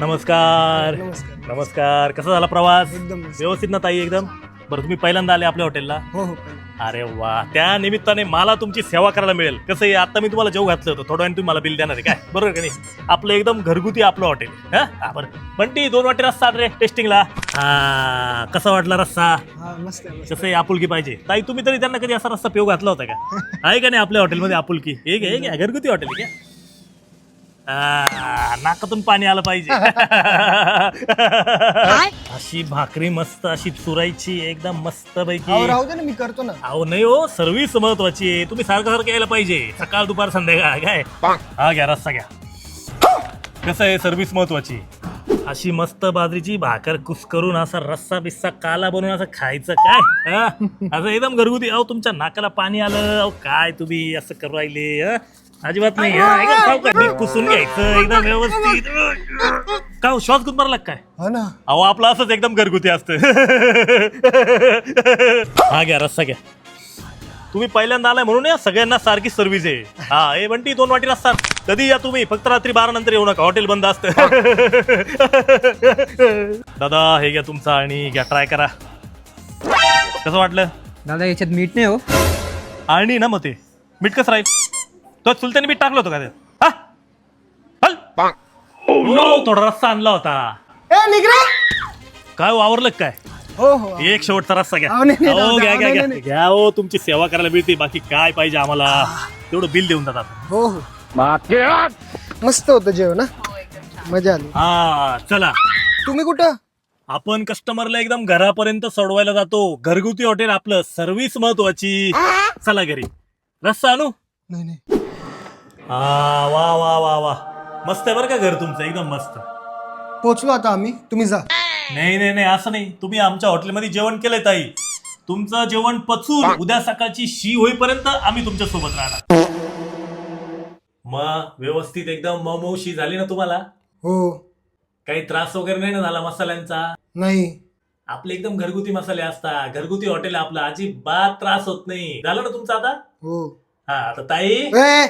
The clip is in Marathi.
नमस्कार. नमस्कार. नमस्कार. कसा झाला प्रवास? एकदम मस्त. व्यवस्थित ना ताई? एकदम बरं. तुम्ही पहिल्यांदा आले आपल्या हॉटेलला? हो हो अरे वा, त्या निमित्ताने मला तुमची सेवा करायला मिळेल. कसं आहे, आता मी तुम्हाला जेव घातलं होतं, थोड्या वेळाने तुम्ही मला बिल देणार आहे काय? बरोबर का नाही? आपलं एकदम घरगुती आपलं हॉटेल. हा बरं. बंटी 2 वाटी रस्सा रे टेस्टिंगला. हा, कसा वाटला रस्सा? हा मस्त आहे, मस्त. कसं आहे, आपुलकी पाहिजे. ताई तुम्ही तरी त्यांना कधी असा रस्सा पिऊ घातला होता का? आहे का नाही आपल्या हॉटेलमध्ये आपुलकी? हे घ्या घरगुती हॉटेल आहे का? नाकातून पाणी आलं पाहिजे. अशी भाकरी मस्त अशी चुरायची एकदम मस्त पैकी. अहो, राहू दे ना, मी करतो ना. अहो नाही हो, सर्व्हिस महत्वाची आहे. तुम्ही सारखं यायला पाहिजे, सकाळ दुपार संध्याकाळ. काय हा घ्या रस्सा घ्या. कसं आहे, सर्व्हिस महत्वाची. अशी मस्त बाजरीची भाकर कुस करून असा रस्सा बिस्सा काला बनवून असं खायचं काय? असं एकदम घरगुती. अहो तुमच्या नाकाला पाणी आलं. अहो काय तुम्ही असं करू राहिले? अजिबात नाही. एकदम सावकाश नीट कुसून घ्यायचं एकदम व्यवस्थित. का हो, श्वास गुद मारला काय? हो ना. अहो आपलं असंच एकदम घरगुती असतं. हा घ्या रस्सा घ्या. तुम्ही पहिल्यांदा आलाय म्हणून या सगळ्यांना सारखी सर्व्हिस आहे. हा हे बंटी 2 वाटी रस्सा. कधी या तुम्ही, फक्त रात्री 12 नंतर येऊ नका, हॉटेल बंद असतं. दादा हे घ्या तुमचा आणि घ्या, ट्राय करा. कसं वाटलं? दादा याच्यात मीठ नाही हो. आणि ना मग ते मीठ कसं राहील? तो चुलत्याने मीठ टाकलं होतं का ते? हा? हल? हो, थोडा रस्सा आणला होता. ए निघ. काय वावरलं काय? हो हो. एक शेवटचा रस्सा घ्या. अहो, नाही, नाही, हो घ्या नाही, घ्या नाही, घ्या नाही. घ्या. हो तुमची सेवा करायला मिळते, बाकी काय पाहिजे आम्हाला तेवढं बिल देऊन जातात. हो हो. मस्त होतं जेवण ना, मजा आली. हा चला, तुम्ही कुठं? आपण कस्टमरला एकदम घरापर्यंत सोडवायला जातो. घरगुती हॉटेल आपलं, सर्व्हिस महत्वाची. चला घरी. रस्सा आणू? नाही नाही. हा वा वा वा वा, मस्त आहे बरं का घर तुमचं, एकदम मस्त. पोचलो आता आम्ही, तुम्ही जा. नाही नाही नाही, असं नाही. तुम्ही आमच्या हॉटेलमध्ये जेवण केलंय ताई. तुमचं जेवण पचून उद्या सकाळची शी होईपर्यंत आम्ही तुमच्या सोबत राहणार. मग व्यवस्थित एकदम मऊशी झाली ना तुम्हाला? हो. काही त्रास वगैरे नाही ना झाला मसाल्यांचा? नाही. आपले एकदम घरगुती मसाले असतात, घरगुती हॉटेल आपलं, अजिबात त्रास होत नाही. झालं ना तुमचं आता? हो. हा आता ताई ए